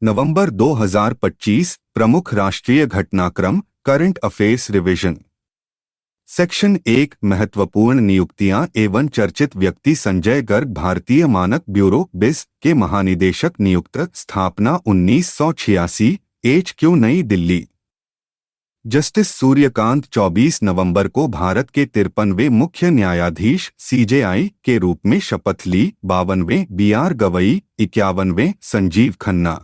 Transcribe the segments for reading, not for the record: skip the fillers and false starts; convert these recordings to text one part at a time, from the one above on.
नवंबर 2025 प्रमुख राष्ट्रीय घटनाक्रम करंट अफेयर्स रिवीजन। सेक्शन 1 महत्वपूर्ण नियुक्तियां एवं चर्चित व्यक्ति संजय गर्ग भारतीय मानक ब्यूरो बिस के महानिदेशक नियुक्त, स्थापना 1986, HQ नई दिल्ली। जस्टिस सूर्यकांत 24 नवंबर को भारत के 53वें मुख्य न्यायाधीश CJI के रूप में शपथ ली। 52वें BR गवई, 51वें संजीव खन्ना।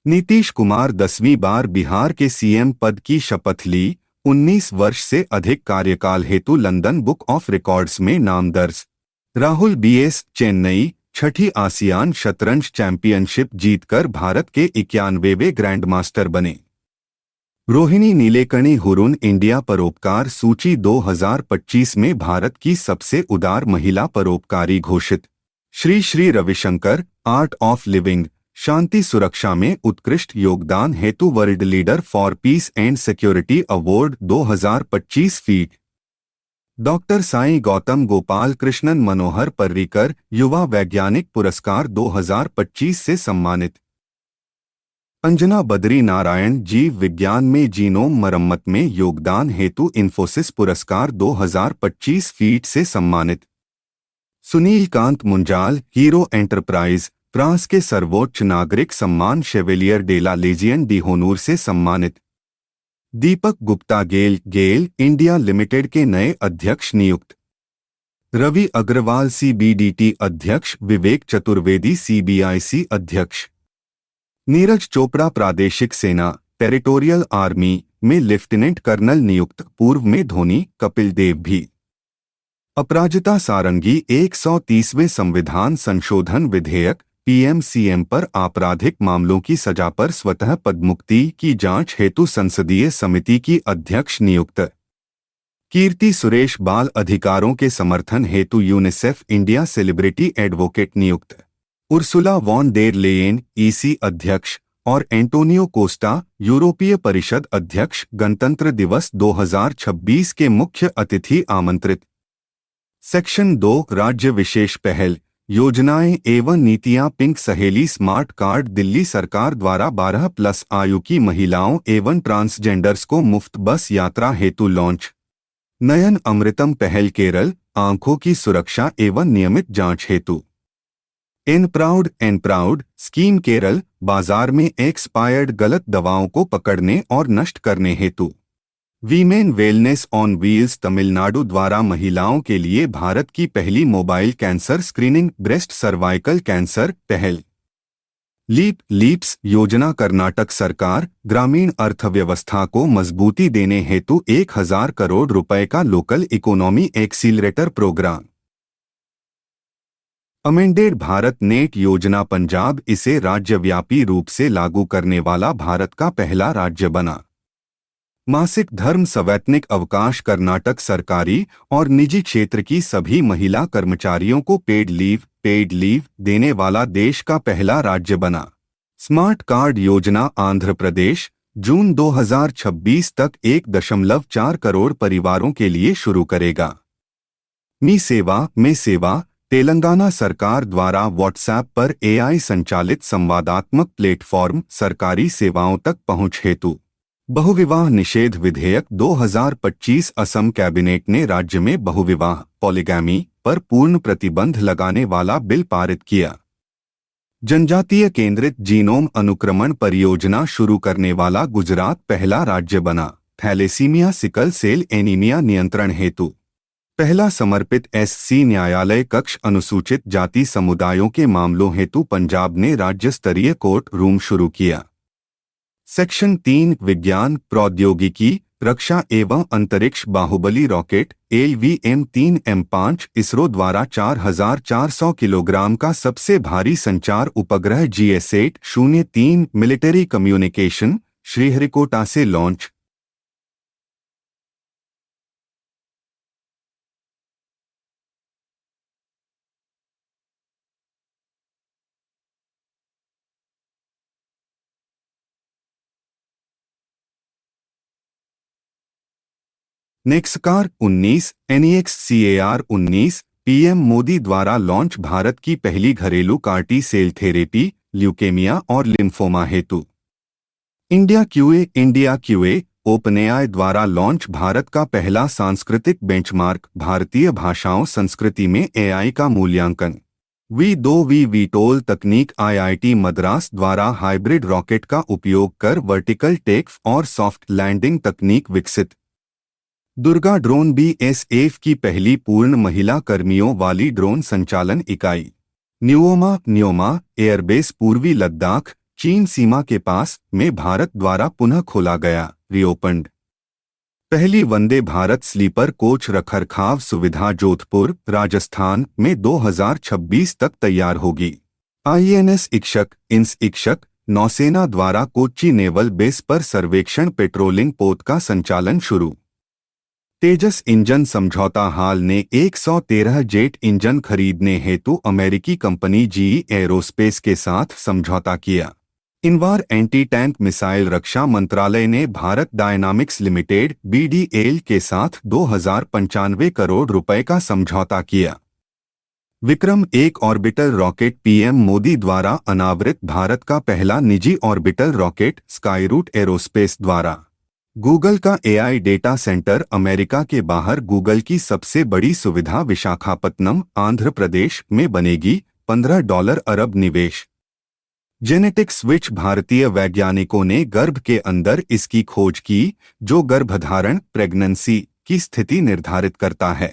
नीतीश कुमार 10वीं बार बिहार के CM पद की शपथ ली। 19 वर्ष से अधिक कार्यकाल हेतु लंदन बुक ऑफ रिकॉर्ड्स में नाम दर्ज। राहुल BS चेन्नई छठी आसियान शतरंज चैंपियनशिप जीतकर भारत के 91वें ग्रैंडमास्टर बने। रोहिणी नीलेकणी हुरुन इंडिया परोपकार सूची 2025 में भारत की सबसे उदार महिला परोपकारी घोषित। Shri Shri Ravishankar art of living शांति सुरक्षा में उत्कृष्ट योगदान हेतु world leader for peace and security award 2025 फीट। डॉक्टर साईं गौतम गोपाल कृष्णन मनोहर पर्रिकर युवा वैज्ञानिक पुरस्कार 2025 से सम्मानित। अंजना बद्री नारायण जीव विज्ञान में जीनोम मरम्मत में योगदान हेतु इन्फोसिस पुरस्कार 2025 फीट से सम्मानित। Sunil Kant Munjal Hero Enterprise France के सर्वोच्च नागरिक सम्मान Chevalier de la Legion de Honneur से सम्मानित। दीपक गुप्ता गेल इंडिया लिमिटेड के नए अध्यक्ष नियुक्त। रवि अग्रवाल CBDT अध्यक्ष, विवेक चतुर्वेदी CBIC अध्यक्ष। नीरज चोपड़ा प्रादेशिक सेना टेरिटोरियल आर्मी में लेफ्टिनेंट कर्नल नियुक्त, पूर्व में धोनी कपिल देव भी। अपराजिता सारंगी 130वें संविधान संशोधन विधेयक PM-CM पर आपराधिक मामलों की सजा पर स्वतः पदमुक्ति की जांच हेतु संसदीय समिति की अध्यक्ष नियुक्त। कीर्ति सुरेश बाल अधिकारों के समर्थन हेतु यूनिसेफ इंडिया सेलिब्रिटी एडवोकेट नियुक्त। Ursula von der Leyen EC अध्यक्ष और एंटोनियो कोस्टा यूरोपीय परिषद अध्यक्ष गणतंत्र दिवस 2026 के मुख्य अतिथि आमंत्रित। सेक्शन 2 राज्य विशेष पहल योजनाएं एवं नीतियां पिंक सहेली स्मार्ट कार्ड दिल्ली सरकार द्वारा 12+ आयु की महिलाओं एवं ट्रांसजेंडर्स को मुफ्त बस यात्रा हेतु लॉन्च। नयन अमृतम पहल केरल आंखों की सुरक्षा एवं नियमित जांच हेतु। एनप्राउड स्कीम केरल बाजार में एक्सपायर्ड गलत दवाओं को पकड़ने और नष्ट करने हेतु। Women wellness on wheels Tamil Nadu द्वारा महिलाओं के लिए भारत की पहली mobile cancer screening breast cervical cancer पहल। लीप्स योजना कर्नाटक सरकार ग्रामीण अर्थव्यवस्था को मजबूती देने हेतु 1000 करोड़ रुपए का local economy accelerator programme. Amended Bharat net योजना पंजाब इसे राज्यव्यापी रूप से लागू करने वाला भारत का पहला राज्य बना। मासिक धर्म सवैतनिक अवकाश कर्नाटक सरकारी और निजी क्षेत्र की सभी महिला कर्मचारियों को पेड लीव देने वाला देश का पहला राज्य बना। स्मार्ट कार्ड योजना आंध्र प्रदेश जून 2026 तक 1.4 करोड़ परिवारों के लिए शुरू करेगा। मी सेवा तेलंगाना सरकार द्वारा व्हाट्सएप पर AI संचालित संवादात्मक प्लेटफॉर्म सरकारी सेवाओं तक पहुंच हेतु। बहुविवाह निषेध विधेयक 2025 असम कैबिनेट ने राज्य में बहुविवाह पॉलीगैमी पर पूर्ण प्रतिबंध लगाने वाला बिल पारित किया। जनजातीय केंद्रित जीनोम अनुक्रमण परियोजना शुरू करने वाला गुजरात पहला राज्य बना। थैलेसीमिया सिकल सेल एनीमिया नियंत्रण हेतु पहला समर्पित SC न्यायालय कक्ष अनुसूचित जाति समुदायों के मामलों हेतु पंजाब ने राज्य स्तरीय कोर्ट रूम शुरू किया। सेक्शन 3 विज्ञान प्रौद्योगिकी रक्षा एवं अंतरिक्ष बाहुबली रॉकेट LVM-3M5 इसरो द्वारा 4400 किलोग्राम का सबसे भारी संचार उपग्रह GS8-03 मिलिट्री कम्युनिकेशन श्रीहरिकोटा से लॉन्च। नेक्सकार 19 NEXCAR 19 PM मोदी द्वारा लॉन्च भारत की पहली घरेलू कार्टी सेल थेरेपी ल्यूकेमिया और लिम्फोमा हेतु। इंडिया क्यूए ओपनएआई द्वारा लॉन्च भारत का पहला सांस्कृतिक बेंचमार्क, भारतीय भाषाओं संस्कृति में एआई का मूल्यांकन। वीटोल तकनीक, आईआईटी मद्रास द्वारा हाइब्रिड रॉकेट का उपयोग कर वर्टिकल टेक और सॉफ्ट लैंडिंग तकनीक विकसित। दुर्गा ड्रोन बीएसएफ की पहली पूर्ण महिला कर्मियों वाली ड्रोन संचालन इकाई। न्योमा एयरबेस पूर्वी लद्दाख, चीन सीमा के पास में भारत द्वारा पुनः खोला गया, रीओपन्ड। पहली वंदे भारत स्लीपर कोच रखरखाव सुविधा जोधपुर, राजस्थान में 2026 तक तैयार होगी। आईएनएस इक्षक नौसेना द्वारा कोच्चि नेवल बेस पर सर्वेक्षण पेट्रोलिंग पोत का संचालन शुरू। तेजस इंजन समझौता। हाल ने 113 जेट इंजन खरीदने हेतु अमेरिकी कंपनी जीई एरोस्पेस के साथ समझौता किया। Invar anti tank missile. रक्षा मंत्रालय ने भारत डायनामिक्स लिमिटेड बीडीएल के साथ 2095 करोड़ रुपए का समझौता किया। विक्रम-1 ऑर्बिटर रॉकेट। पीएम मोदी द्वारा अनावृत भारत का पहला निजी ऑर्बिटर रॉकेट, स्काईरूट एरोस्पेस द्वारा। गूगल का एआई डेटा सेंटर। अमेरिका के बाहर गूगल की सबसे बड़ी सुविधा विशाखापत्तनम, आंध्र प्रदेश में बनेगी। $15 अरब निवेश। Genetic switch. भारतीय वैज्ञानिकों ने गर्भ के अंदर इसकी खोज की, जो गर्भधारण प्रेगनेंसी की स्थिति निर्धारित करता है।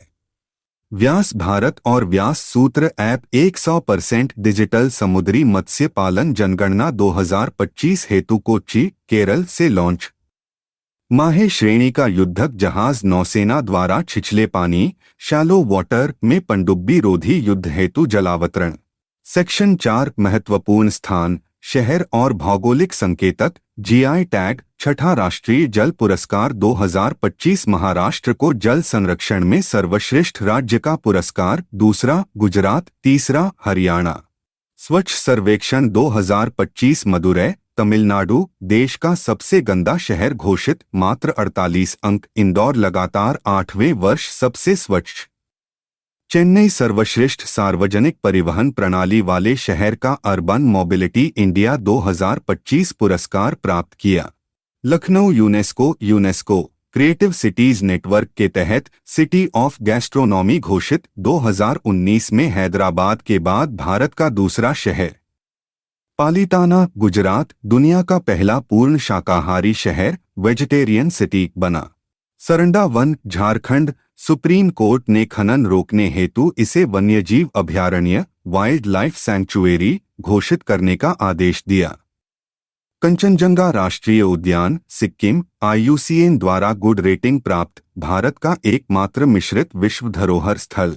व्यास भारत और व्यास सूत्र ऐप 100% डिजिटल समुद्री मत्स्य पालन जनगणना 2025 हेतु कोच्चि, केरल से लॉन्च। माहे श्रेणी का युद्धक जहाज नौसेना द्वारा छिछले पानी शैलो वाटर में पनडुब्बी रोधी युद्ध हेतु जलावतरण। सेक्शन 4 महत्वपूर्ण स्थान, शहर और भौगोलिक संकेतक। GI tag. छठा राष्ट्रीय जल पुरस्कार 2025 महाराष्ट्र को जल संरक्षण में सर्वश्रेष्ठ राज्य का पुरस्कार, दूसरा गुजरात, तीसरा हरियाणा। स्वच्छ सर्वेक्षण 2025 मदुरै, तमिलनाडु देश का सबसे गंदा शहर घोषित, मात्र 48 अंक। इंदौर लगातार 8वें वर्ष सबसे स्वच्छ। चेन्नई सर्वश्रेष्ठ सार्वजनिक परिवहन प्रणाली वाले शहर का अर्बन मोबिलिटी इंडिया 2025 पुरस्कार प्राप्त किया। Lucknow UNESCO creative cities network के तहत सिटी ऑफ गैस्ट्रोनॉमी घोषित। 2019 में हैदराबाद के बाद भारत का दूसरा शहर। पालिताना गुजरात दुनिया का पहला पूर्ण शाकाहारी शहर, वेजिटेरियन सिटी बना। Saranda one Jharkhand. Supreme court ने खनन रोकने हेतु इसे वन्यजीव अभयारण्य, वाइल्ड लाइफ सैंक्चुएरी घोषित करने का आदेश दिया। कंचनजंगा राष्ट्रीय उद्यान, सिक्किम, IUCN द्वारा गुड रेटिंग प्राप्त, भारत का एकमात्र मिश्रित विश्व धरोहर स्थल।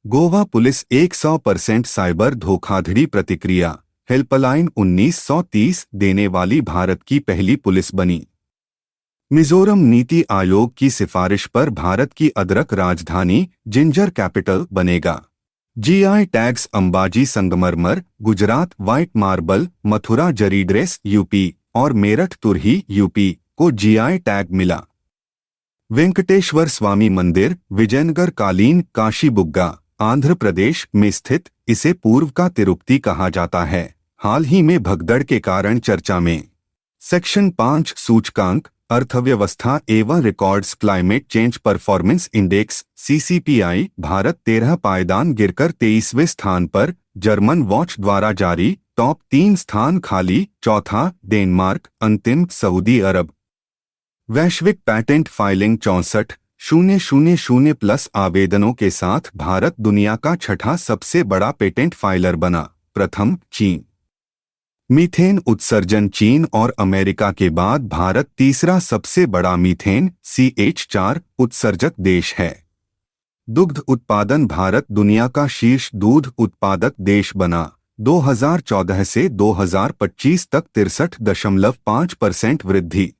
गोवा पुलिस 100% साइबर धोखाधड़ी प्रतिक्रिया हेल्पलाइन 1930 देने वाली भारत की पहली पुलिस बनी। मिजोरम नीति आयोग की सिफारिश पर भारत की अदरक राजधानी जिंजर कैपिटल बनेगा। GI tags. अंबाजी संगमरमर Gujarat, white marble, Mathura zari dress UP और मेरठ तुरही यूपी को जीआई टैग मिला। वेंकटेश्वर स्वामी मंदिर विजयनगर कालीन काशीबुग्गा आंध्र प्रदेश में स्थित, इसे पूर्व का तिरुपति कहा जाता है, हाल ही में भगदड़ के कारण चर्चा में। सेक्शन 5 सूचकांक अर्थव्यवस्था एवं records. Climate change performance index CCPI Bharat 13 पायदान गिरकर 23वें स्थान पर। जर्मन वॉच द्वारा जारी टॉप 3 स्थान खाली, चौथा डेनमार्क, अंतिम सऊदी अरब। वैश्विक पैटेंट फाइलिंग 64,000 प्लस आवेदनों के साथ भारत दुनिया का छठा सबसे बड़ा पेटेंट फाइलर बना, प्रथम चीन। मीथेन उत्सर्जन चीन और अमेरिका के बाद भारत तीसरा सबसे बड़ा मीथेन CH4 उत्सर्जक देश है। दुग्ध उत्पादन भारत दुनिया का शीर्ष दूध उत्पादक देश बना। 2014 से 2025 तक 63.5% वृद्धि।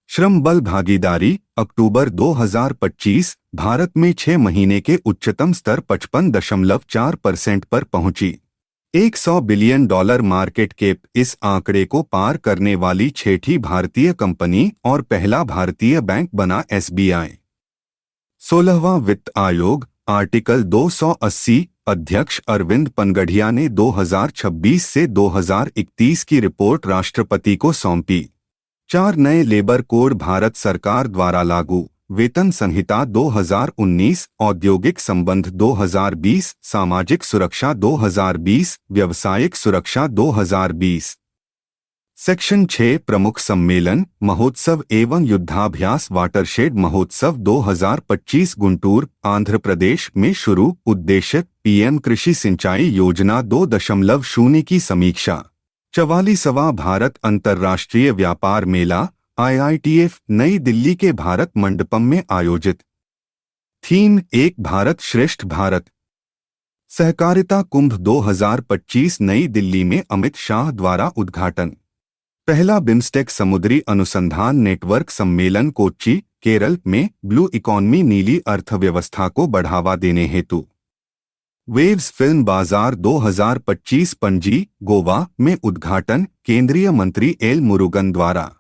श्रम बल भागीदारी अक्टूबर 2025 भारत में 6 महीने के उच्चतम स्तर 55.4% पर पहुंची। $100 बिलियन मार्केट कैप। इस आंकड़े को पार करने वाली छठी भारतीय कंपनी और पहला भारतीय बैंक बना SBI। 16वां वित्त आयोग आर्टिकल 280 अध्यक्ष अरविंद पनगढ़िया ने 2026 से 2031 की रिपोर्ट राष्ट्रपति को सौंपी। 4 नए लेबर कोड भारत सरकार द्वारा लागू। वेतन संहिता 2019, औद्योगिक संबंध 2020, सामाजिक सुरक्षा 2020, व्यावसायिक सुरक्षा 2020। सेक्शन 6 प्रमुख सम्मेलन, महोत्सव एवं युद्धाभ्यास। वाटरशेड महोत्सव 2025 गुंटूर, आंध्र प्रदेश में शुरू। उद्देश्य पीएम कृषि सिंचाई योजना 2.0 की समीक्षा। 44वां भारत अंतर्राष्ट्रीय व्यापार मेला IITF नई दिल्ली के भारत मंडपम में आयोजित। थीम एक भारत श्रेष्ठ भारत। सहकारिता कुंभ 2025 नई दिल्ली में अमित शाह द्वारा उद्घाटन। पहला बिम्स्टेक समुद्री अनुसंधान नेटवर्क सम्मेलन कोच्चि, केरल में। ब्लू इकोनॉमी नीली अर्थव्यवस्था को बढ़ावा देने हेतु। वेव्स फिल्म बाजार 2025 पणजी, गोवा में उद्घाटन केंद्रीय मंत्री एल मुरुगन द्वारा।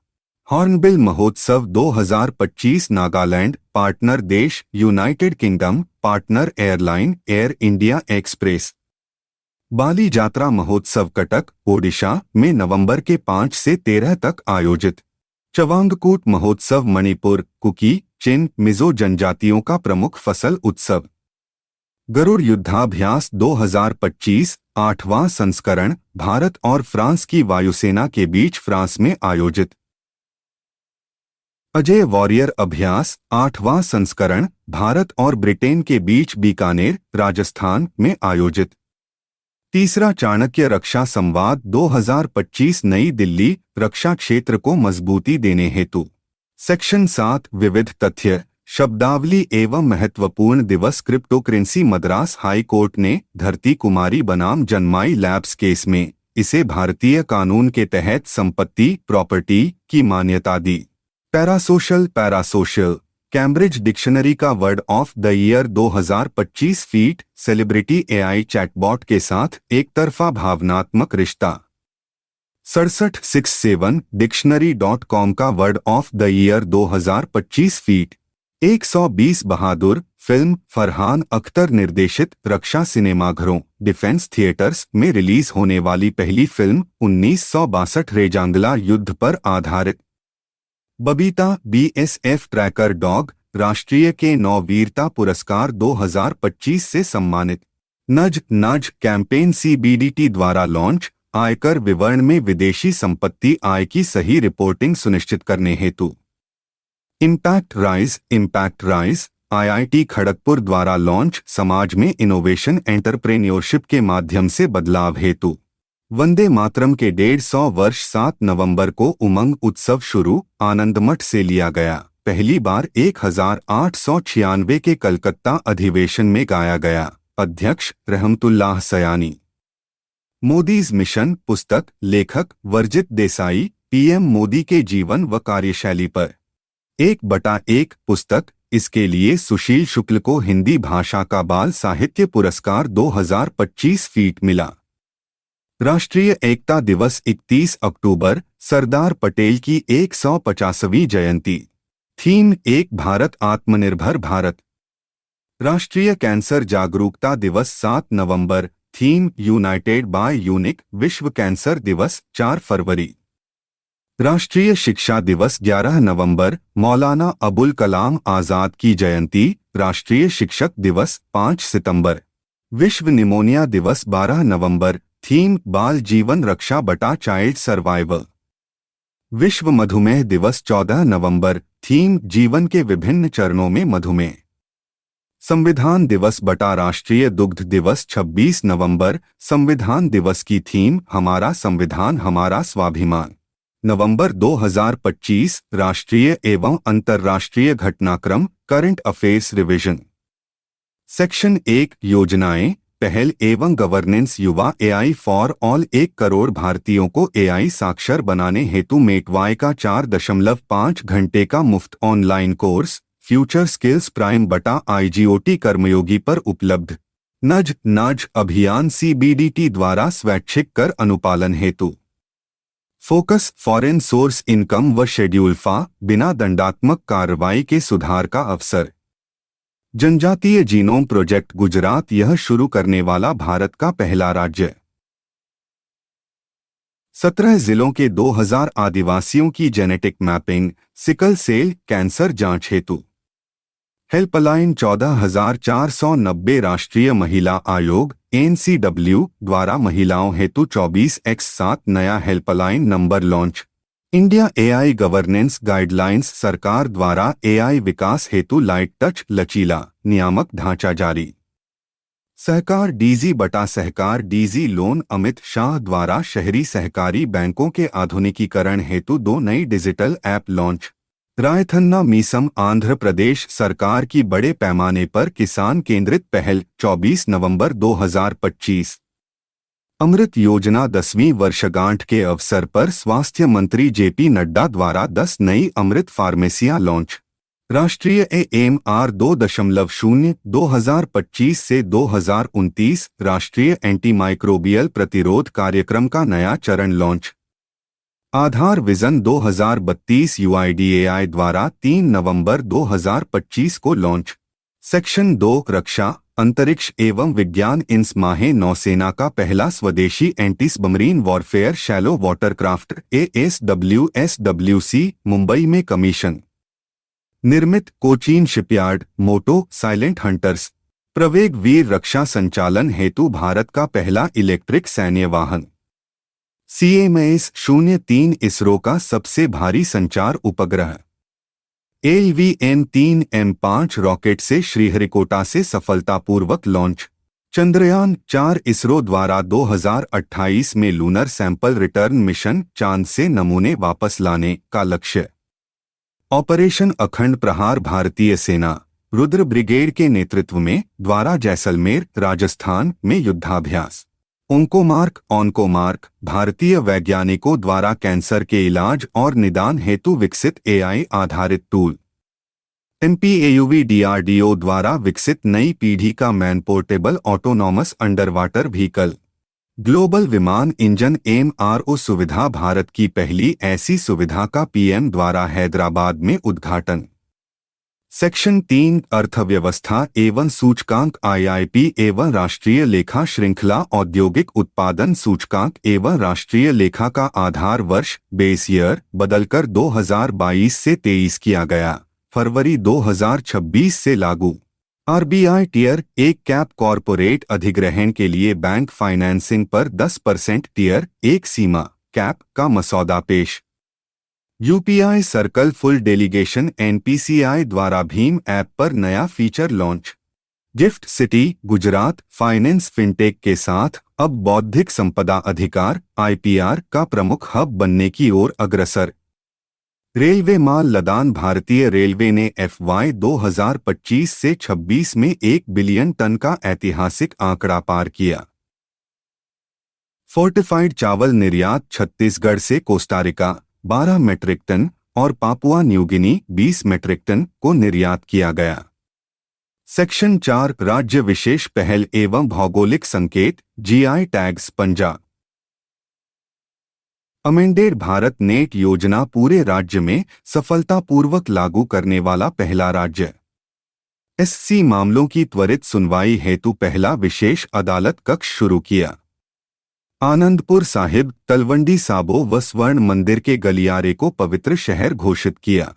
हॉर्नबिल महोत्सव 2025 नागालैंड, पार्टनर देश United Kingdom, partner airline Air India Express. Bali Yatra महोत्सव कटक, ओडिशा में नवंबर के 5 से 13 तक आयोजित। चवांगकूट महोत्सव मणिपुर, कुकी, चिन, मिजो जनजातियों का प्रमुख फसल उत्सव। गरुड़ युद्धाभ्यास 2025 8वां संस्करण भारत और फ्रांस की वायुसेना के बीच फ्रांस में आयोजित। अजय वॉरियर अभ्यास 8वां संस्करण भारत और ब्रिटेन के बीच बीकानेर, राजस्थान में आयोजित। तीसरा चाणक्य रक्षा संवाद 2025 नई दिल्ली, रक्षा क्षेत्र को मजबूती देने हेतु। सेक्शन 7 विविध तथ्य, शब्दावली एवं महत्वपूर्ण दिवस। क्रिप्टोकरेंसी मद्रास हाई कोर्ट ने धरती कुमारी बनाम जन्माई लैब्स केस में इसे भारतीय कानून के तहत संपत्ति प्रॉपर्टी की मान्यता दी। पैरासोशल कैम्ब्रिज डिक्शनरी का word of the year 2025 feet celebrity AI chatbot के साथ एक तरफा भावनात्मक रिश्ता। 6767 डिक्शनरी.com का word of the year 2025 feet. 120 Bahadur film Farhan Akhtar निर्देशित रक्षा सिनेमाघरों डिफेंस थिएटर्स में रिलीज होने वाली पहली फिल्म 1962 रेजांगला युद्ध पर आधारित। बबीता BSF ट्रैकर डॉग राष्ट्रीय के 9 वीरता पुरस्कार 2025 से सम्मानित। नज कैंपेन CBDT द्वारा लॉन्च। आयकर विवरण में विदेशी संपत्ति आय की सही रिपोर्टिंग सुनिश्चित करने हेतु। इम्पैक्ट राइज IIT खड़गपुर द्वारा लॉन्च। समाज में इनोवेशन एंटरप्रेन्योरशिप के माध्यम से बदलाव हेतु। वंदे मातरम के 150 वर्ष 7 नवंबर को उमंग उत्सव शुरू आनंदमठ से लिया गया। पहली बार 1896 के कलकत्ता अधिवेशन में गाया गया। अध्यक्ष रहमतुल्लाह सयानी। मोदीज मिशन पुस्तक, लेखक वर्जित देसाई। PM मोदी के जीवन व कार्यशैली पर 1/1 पुस्तक। इसके लिए सुशील शुक्ल को हिंदी भाषा का बाल साहित्य पुरस्कार 2025 फीट मिला। राष्ट्रीय एकता दिवस 31 अक्टूबर सरदार पटेल की 150वीं जयंती। थीम एक भारत आत्मनिर्भर भारत। राष्ट्रीय कैंसर जागरूकता दिवस 7 नवंबर। Theme united by unique. विश्व कैंसर दिवस 4 फरवरी। राष्ट्रीय शिक्षा दिवस 11 नवंबर। मौलाना अबुल कलाम आजाद की जयंती। राष्ट्रीय शिक्षक दिवस 5 सितंबर। विश्व निमोनिया दिवस 12 नवंबर। थीम बाल जीवन रक्षा बटा चाइल्ड सर्वाइवल। विश्व मधुमेह दिवस 14 नवंबर। थीम जीवन के विभिन्न चरणों में मधुमेह। संविधान दिवस बटा राष्ट्रीय दुग्ध दिवस 26 नवंबर। संविधान दिवस की थीम हमारा संविधान हमारा स्वाभिमान। नवंबर 2025 राष्ट्रीय एवं अंतर्राष्ट्रीय घटनाक्रम करंट अफेयर्स रिवीजन। सेक्शन 1 योजनाएं पहल एवं गवर्नेंस। युवा AI फॉर ऑल। 1 करोड़ भारतीयों को AI साक्षर बनाने हेतु मेटवाई का 4.5 घंटे का मुफ्त online course future skills prime बटा IGOT कर्मयोगी पर उपलब्ध। नज अभियान CBDT द्वारा स्वैच्छिक कर अनुपालन हेतु। फोकस फॉरेन सोर्स इनकम व शेड्यूल फा बिना दंडात्मक कार्रवाई के सुधार का अवसर। जनजातीय जीनोम प्रोजेक्ट गुजरात यह शुरू करने वाला भारत का पहला राज्य। 17 जिलों के 2000 आदिवासियों की genetic mapping, sickle cell cancer जांच हेतु। हेल्पलाइन 14,490 राष्ट्रीय महिला आयोग (NCW) द्वारा महिलाओं हेतु 24x7 नया helpline number launch. India AI governance guidelines सरकार द्वारा AI विकास हेतु लाइट टच लचीला नियामक ढांचा जारी। सहकार डीजी बटा सहकार डीजी लोन अमित शाह द्वारा शहरी सहकारी बैंकों के आधुनिकीकरण हेतु 2 नई digital app launch. रायथन्ना Meesam Andhra Pradesh सरकार की बड़े पैमाने पर किसान केंद्रित पहल 24 नवंबर 2025। अमृत योजना 10वीं वर्षगांठ के अवसर पर स्वास्थ्य मंत्री JP नड्डा द्वारा 10 नई अमृत फार्मेसियां लॉन्च। राष्ट्रीय AMR 2.0 2025 से 2029 राष्ट्रीय एंटीमाइक्रोबियल प्रतिरोध कार्यक्रम का नया चरण लॉन्च। आधार विजन 2032 UIDAI द्वारा 3 नवंबर 2025 को लॉन्च। सेक्शन 2 रक्षा अंतरिक्ष एवं विज्ञान इंस माहे नौसेना का पहला स्वदेशी anti submarine warfare shallow watercraft ASWSWC Mumbai में कमीशन। निर्मित कोचीन शिपयार्ड मोटो साइलेंट हंटर्स प्रवेग वीर रक्षा संचालन हेतु भारत का पहला इलेक्ट्रिक सैन्य वाहन। CMS-03 इसरो का सबसे भारी संचार उपग्रह। LVN-3M5 रॉकेट से श्रीहरिकोटा से सफलतापूर्वक लॉन्च। चंद्रयान 4 इसरो द्वारा 2028 में लूनर सैंपल रिटर्न मिशन चांद से नमूने वापस लाने का लक्ष्य। ऑपरेशन अखंड प्रहार भारतीय सेना रुद्र ब्रिगेड के नेतृत्व में द्वारा जैसलमेर राजस्थान में युद्धाभ्यास। ओंकोमार्क भारतीय वैज्ञानिकों द्वारा कैंसर के इलाज और निदान हेतु विकसित AI आधारित टूल। MPAUV DRDO द्वारा विकसित नई पीढ़ी का man portable autonomous underwater vehicle. Global विमान इंजन MRO सुविधा भारत की पहली ऐसी सुविधा का PM द्वारा हैदराबाद में उद्घाटन। सेक्शन 3 अर्थव्यवस्था एवं सूचकांक IIP एवं राष्ट्रीय लेखा श्रृंखला औद्योगिक उत्पादन सूचकांक एवं राष्ट्रीय लेखा का आधार वर्ष बेस ईयर बदलकर 2022 से 23 किया गया, फरवरी 2026 से लागू। RBI टियर 1 कैप कॉरपोरेट अधिग्रहण के लिए बैंक फाइनेंसिंग पर 10% टियर 1 सीमा कैप का मसौदा पेश। UPI circle full delegation NPCI द्वारा भीम ऐप पर नया feature launch. Gift city Gujarat finance fintech के साथ अब बौद्धिक संपदा अधिकार IPR का प्रमुख हब बनने की ओर अग्रसर। रेलवे माल लदान भारतीय रेलवे ने FY 2025 से 26 में 1 बिलियन टन का ऐतिहासिक आंकड़ा पार किया। फोर्टिफाइड चावल निर्यात छत्तीसगढ़ से कोस्टारिका 12 मीट्रिक टन और Papua New Guinea 20 metric ton को निर्यात किया गया। सेक्शन 4 राज्य विशेष पहल एवं भौगोलिक संकेत GI tags Punjab. Amended Bharat net योजना पूरे राज्य में सफलतापूर्वक लागू करने वाला पहला राज्य। SC मामलों की त्वरित सुनवाई हेतु पहला विशेष अदालत कक्ष शुरू किया। आनंदपुर साहिब तलवंडी साबो व स्वर्ण मंदिर के गलियारे को पवित्र शहर घोषित किया।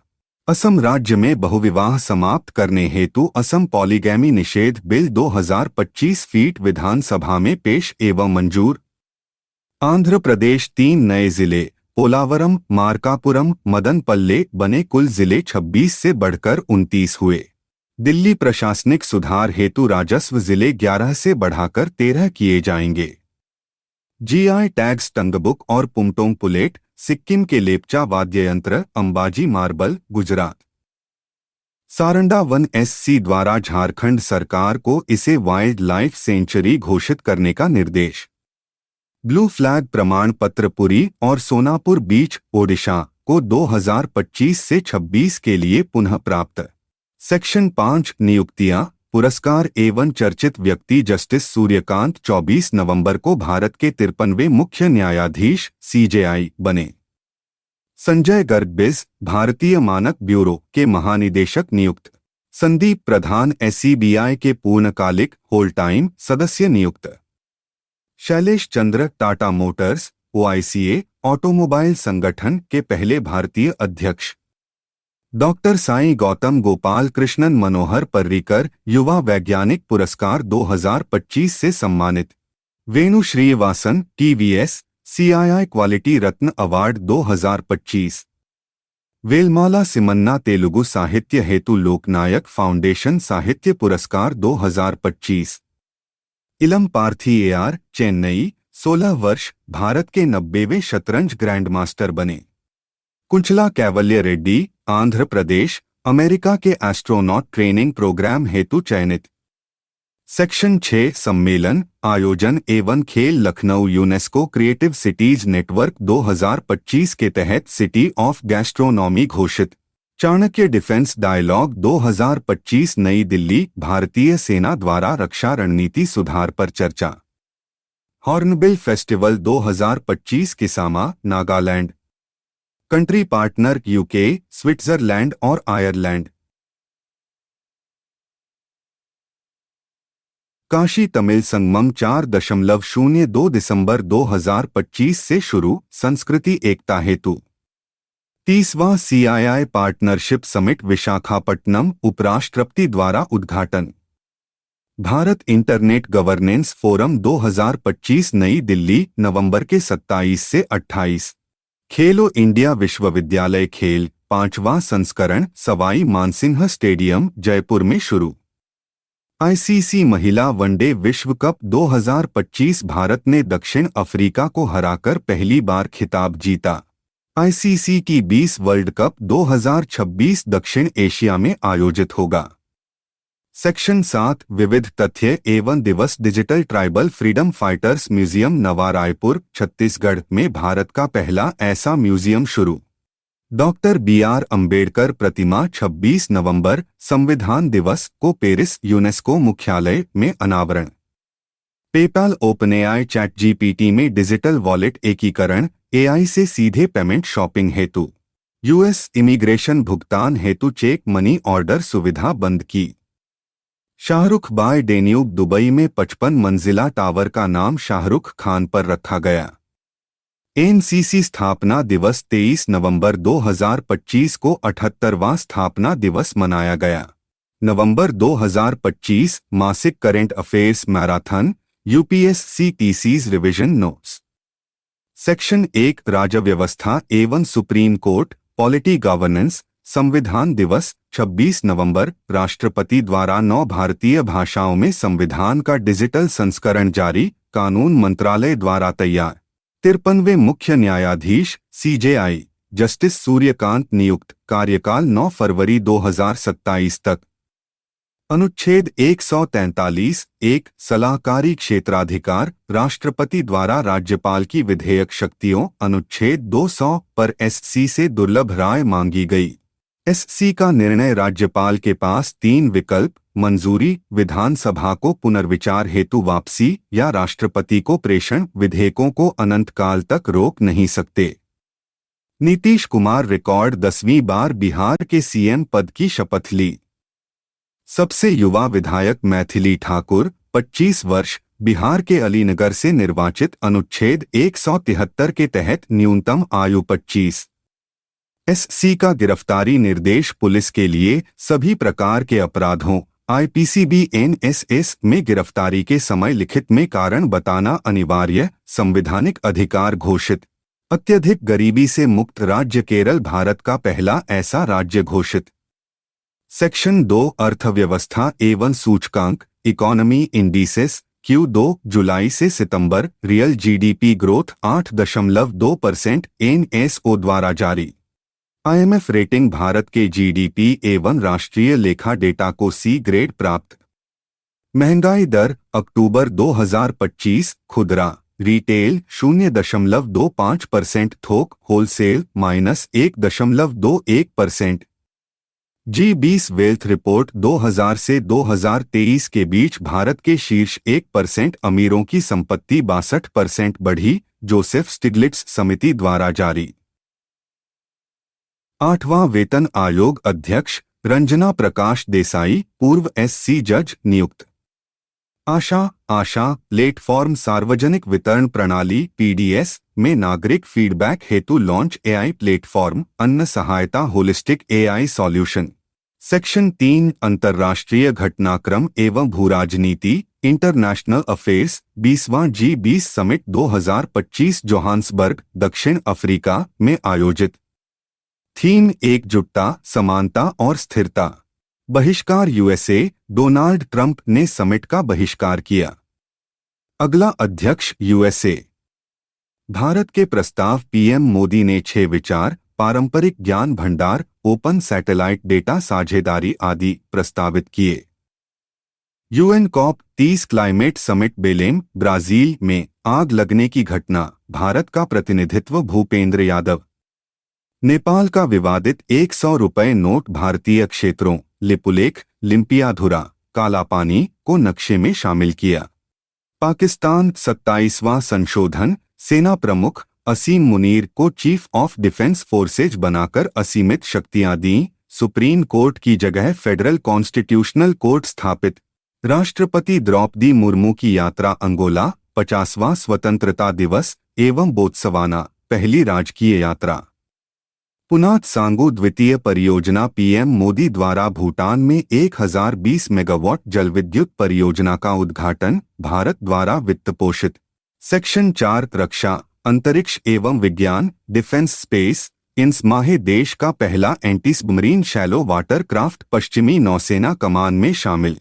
असम राज्य में बहुविवाह समाप्त करने हेतु असम पॉलीगैमी निषेध बिल 2025 फीट विधानसभा में पेश एवं मंजूर। आंध्र प्रदेश 3 नए जिले पोलावरम मार्कापुरम मदनपल्ले बने, कुल जिले 26 से बढ़कर 29 हुए। दिल्ली प्रशासनिक सुधार हेतु राजस्व जिले 11 से बढ़ाकर 13 किए जाएंगे। GI टैग्स टंगबुक और पुमटोंग पुलेट सिक्किम के लेपचा वाद्य यंत्र Ambaji marble Gujarat. Saranda one SC द्वारा झारखंड सरकार को इसे वाइल्ड लाइफ सेंचुरी घोषित करने का निर्देश। ब्लू फ्लैग प्रमाण पत्र पुरी और सोनापुर बीच ओडिशा को 2025 से 26 के लिए पुनः प्राप्त। सेक्शन 5 नियुक्तियां पुरस्कार एवं चर्चित व्यक्ति जस्टिस सूर्यकांत 24 नवंबर को भारत के 53वें मुख्य न्यायाधीश CJI बने। संजय गर्ग भारतीय मानक ब्यूरो के महानिदेशक नियुक्त। संदीप प्रधान SEBI के पूर्णकालिक होल टाइम सदस्य नियुक्त। शैलेश चंद्र टाटा मोटर्स OICA ऑटोमोबाइल संगठन के पहले भारतीय अध्यक्ष। डॉक्टर साईं गौतम गोपाल कृष्णन मनोहर पर्रिकर युवा वैज्ञानिक पुरस्कार 2025 से सम्मानित। वेणु श्रीवासन TVS CII क्वालिटी रत्न अवार्ड 2025। वेलमाला सिमन्ना तेलुगु साहित्य हेतु लोकनायक फाउंडेशन साहित्य पुरस्कार 2025। इलम पार्थी AR चेन्नई 16 वर्ष भारत के 90वें शतरंज ग्रैंडमास्टर बने। कुंचला कैवल्य रेड्डी आंध्र प्रदेश अमेरिका के एस्ट्रोनॉट ट्रेनिंग प्रोग्राम हेतु चयनित। सेक्शन 6 सम्मेलन आयोजन एवं खेल Lucknow UNESCO creative cities network 2025 के तहत सिटी ऑफ गैस्ट्रोनॉमी घोषित। चाणक्य डिफेंस डायलॉग 2025 नई दिल्ली भारतीय सेना द्वारा रक्षा रणनीति सुधार पर चर्चा। Hornbill festival 2025 Kisama Nagaland. Country partner UK Switzerland और आयरलैंड। काशी तमिल संगमम 4.02 दिसंबर 2025 से शुरू संस्कृति एकता हेतु। 30वां CII पार्टनरशिप समिट विशाखापट्टनम उपराष्ट्रपति द्वारा उद्घाटन। भारत इंटरनेट गवर्नेंस फोरम 2025 नई दिल्ली नवंबर के 27 से 28। खेलो इंडिया विश्वविद्यालय खेल 5वां संस्करण सवाई मानसिंह स्टेडियम जयपुर में शुरू। ICC महिला वनडे विश्व कप 2025 भारत ने दक्षिण अफ्रीका को हराकर पहली बार खिताब जीता। ICC की 20 वर्ल्ड कप 2026 दक्षिण एशिया में आयोजित होगा। सेक्शन 7 विविध तथ्य एवं दिवस digital tribal freedom fighters museum नवा रायपुर छत्तीसगढ़ में भारत का पहला ऐसा म्यूजियम शुरू। डॉक्टर BR अंबेडकर प्रतिमा 26 नवंबर संविधान दिवस को पेरिस यूनेस्को मुख्यालय में अनावरण। पेपाल OpenAI ChatGPT में डिजिटल वॉलेट एकीकरण AI से सीधे पेमेंट शॉपिंग हेतु। US इमिग्रेशन भुगतान हेतु चेक मनी ऑर्डर सुविधा बंद की। शाहरुख बाय डेन्यूब दुबई में 55 मंजिला टावर का नाम शाहरुख खान पर रखा गया। NCC स्थापना दिवस 23 नवंबर 2025 को 78वां स्थापना दिवस मनाया गया। नवंबर 2025 मासिक current affairs marathon UPSC TC's revision notes. Section 1 राज्य व्यवस्था एवं सुप्रीम कोर्ट पॉलिटी गवर्नेंस संविधान दिवस 26 नवंबर राष्ट्रपति द्वारा 9 भारतीय भाषाओं में संविधान का डिजिटल संस्करण जारी। कानून मंत्रालय द्वारा तैयार। 53वें मुख्य न्यायाधीश CJI जस्टिस सूर्यकांत नियुक्त। कार्यकाल 9 फरवरी 2027 तक। अनुच्छेद 143 1 सलाहकारी क्षेत्राधिकार राष्ट्रपति द्वारा राज्यपाल की विधेयक शक्तियों। अनुच्छेद 200 पर SC से दुर्लभ राय मांगी गई। SC का निर्णय राज्यपाल के पास 3 विकल्प मंजूरी विधानसभा को पुनर्विचार हेतु वापसी या राष्ट्रपति को प्रेषण। विधेयकों को अनंत काल तक रोक नहीं सकते। नीतीश कुमार रिकॉर्ड 10वीं बार बिहार के CM पद की शपथ ली। सबसे युवा विधायक मैथिली ठाकुर 25 वर्ष बिहार के अलीनगर से निर्वाचित। अनुच्छेद 173 के तहत न्यूनतम आयु 25। SC का गिरफ्तारी निर्देश पुलिस के लिए सभी प्रकार के अपराधों IPCB NSS में गिरफ्तारी के समय लिखित में कारण बताना अनिवार्य। संवैधानिक अधिकार घोषित। अत्यधिक गरीबी से मुक्त राज्य केरल भारत का पहला ऐसा राज्य घोषित। सेक्शन 2 अर्थव्यवस्था एवं सूचकांक इकोनॉमी इंडिसेस Q2 जुलाई से सितंबर रियल GDP ग्रोथ 8.2% NSO द्वारा जारी। IMF रेटिंग भारत के GDP एवं राष्ट्रीय लेखा डेटा को C ग्रेड प्राप्त। महंगाई दर अक्टूबर 2025 खुदरा रिटेल 0.25%, थोक होलसेल -1.21%। G20 वेल्थ रिपोर्ट 2000 से 2023 के बीच भारत के शीर्ष 1% अमीरों की संपत्ति 62% बढ़ी। जोसेफ स्टिग्लिट्स समिति द्वारा जारी। 8वां वेतन आयोग अध्यक्ष रंजना प्रकाश देसाई, पूर्व SC जज नियुक्त। आशा प्लेटफॉर्म सार्वजनिक वितरण प्रणाली PDS में नागरिक फीडबैक हेतु लॉन्च AI प्लेटफॉर्म, अन्न सहायता होलिस्टिक AI सॉल्यूशन। सेक्शन 3 अंतर्राष्ट्रीय घटनाक्रम एवं भूराजनीति इंटरनेशनल अफेयर्स 20वां G20 समिट 2025 जोहान्सबर्ग, दक्षिण अफ्रीका में आयोजित। थीम एकजुटता, समानता और स्थिरता। बहिष्कार USA, डोनाल्ड ट्रंप ने समिट का बहिष्कार किया। अगला अध्यक्ष USA। भारत के प्रस्ताव PM मोदी ने 6 विचार, पारंपरिक ज्ञान भंडार, ओपन सैटेलाइट डेटा साझेदारी आदि प्रस्तावित किए। UN COP30 climate summit बेलेम, Brazil में आग लगने की घटना, भारत का प्रतिनिधित्व भूपेंद्र यादव। नेपाल का विवादित 100 रुपये नोट भारतीय क्षेत्रों लिपुलेख, लिम्पियाधुरा, कालापानी को नक्शे में शामिल किया। पाकिस्तान 27वां संशोधन, सेना प्रमुख असीम मुनीर को चीफ ऑफ डिफेंस फोर्सेज बनाकर असीमित शक्तियां दी। सुप्रीम कोर्ट की जगह फेडरल कॉन्स्टिट्यूशनल कोर्ट स्थापित। राष्ट्रपति द्रौपदी मुर्मू की यात्रा अंगोला, 50वां स्वतंत्रता दिवस एवं बोत्सवाना, पहली राजकीय यात्रा। पुनात सांगू द्वितीय परियोजना PM मोदी द्वारा भूटान में 1020 मेगावाट जलविद्युत परियोजना का उद्घाटन, भारत द्वारा वित्त पोषित। सेक्शन 4 रक्षा, अंतरिक्ष एवं विज्ञान, डिफेंस स्पेस इंस माहे देश का पहला anti submarine shallow water craft पश्चिमी नौसेना कमान में शामिल।